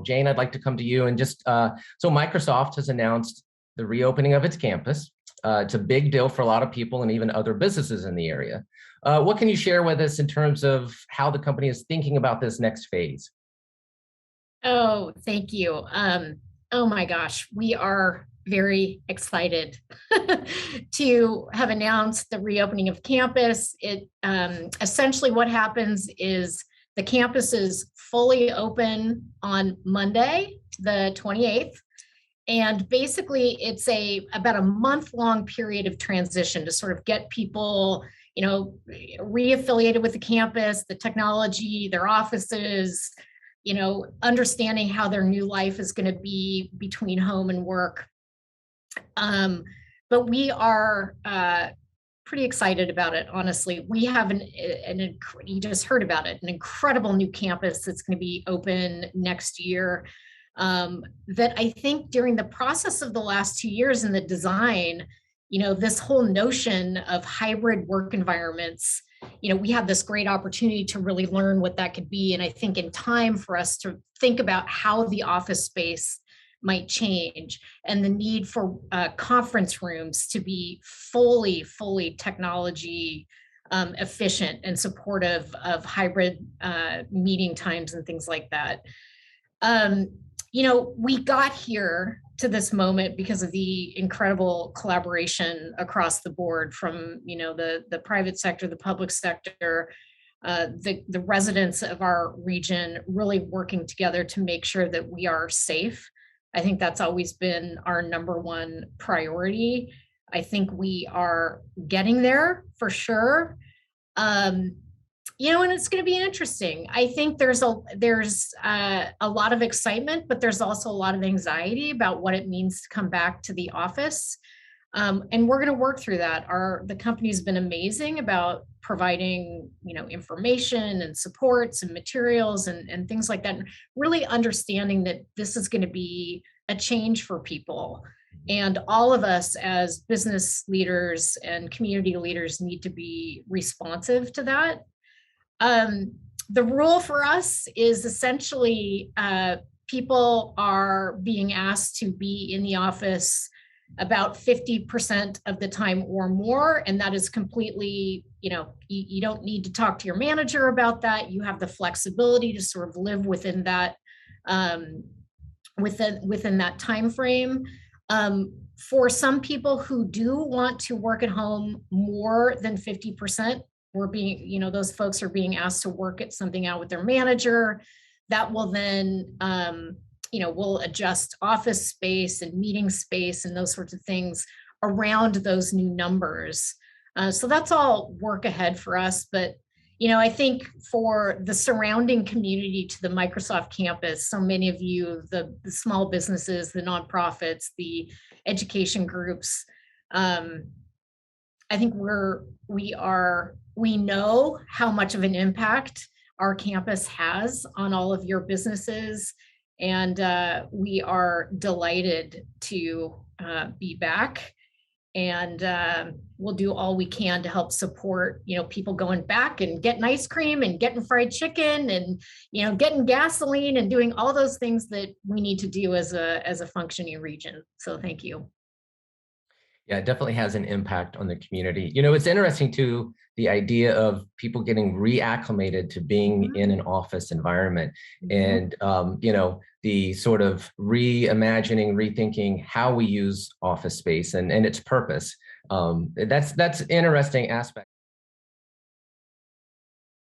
Jane, I'd like to come to you and just, so Microsoft has announced the reopening of its campus. It's a big deal for a lot of people and even other businesses in the area. What can you share with us in terms of how the company is thinking about this next phase? Oh, thank you. Oh my gosh, we are very excited to have announced the reopening of campus. It essentially what happens is the campus is fully open on Monday, the 28th. And basically it's about a month-long period of transition to sort of get people, reaffiliated with the campus, the technology, their offices, understanding how their new life is going to be between home and work. But we are pretty excited about it, honestly. We have you just heard about it, an incredible new campus that's going to be open next year. That I think during the process of the last 2 years in the design, this whole notion of hybrid work environments, we have this great opportunity to really learn what that could be. And I think in time for us to think about how the office space might change and the need for conference rooms to be fully technology efficient and supportive of hybrid meeting times and things like that. We got here to this moment because of the incredible collaboration across the board from, the private sector, the public sector, the residents of our region really working together to make sure that we are safe. I think that's always been our number one priority. I think we are getting there for sure. And it's going to be interesting. I think there's a lot of excitement, but there's also a lot of anxiety about what it means to come back to the office. And we're going to work through that. The company's been amazing about providing, information and supports and materials and things like that. And really understanding that this is going to be a change for people. And all of us as business leaders and community leaders need to be responsive to that. The rule for us is essentially people are being asked to be in the office about 50% of the time or more. And that is completely, you don't need to talk to your manager about that. You have the flexibility to sort of live within that, within that time frame. For some people who do want to work at home more than 50%, those folks are being asked to work at something out with their manager. That will then, we'll adjust office space and meeting space and those sorts of things around those new numbers. So that's all work ahead for us. But, I think for the surrounding community to the Microsoft campus, so many of you, the small businesses, the nonprofits, the education groups, I think we know how much of an impact our campus has on all of your businesses. And we are delighted to be back. And we'll do all we can to help support, people going back and getting ice cream and getting fried chicken and, getting gasoline and doing all those things that we need to do as a functioning region. So thank you. Yeah, it definitely has an impact on the community. It's interesting too, the idea of people getting reacclimated to being in an office environment and, the sort of reimagining, rethinking how we use office space and its purpose. That's interesting aspect.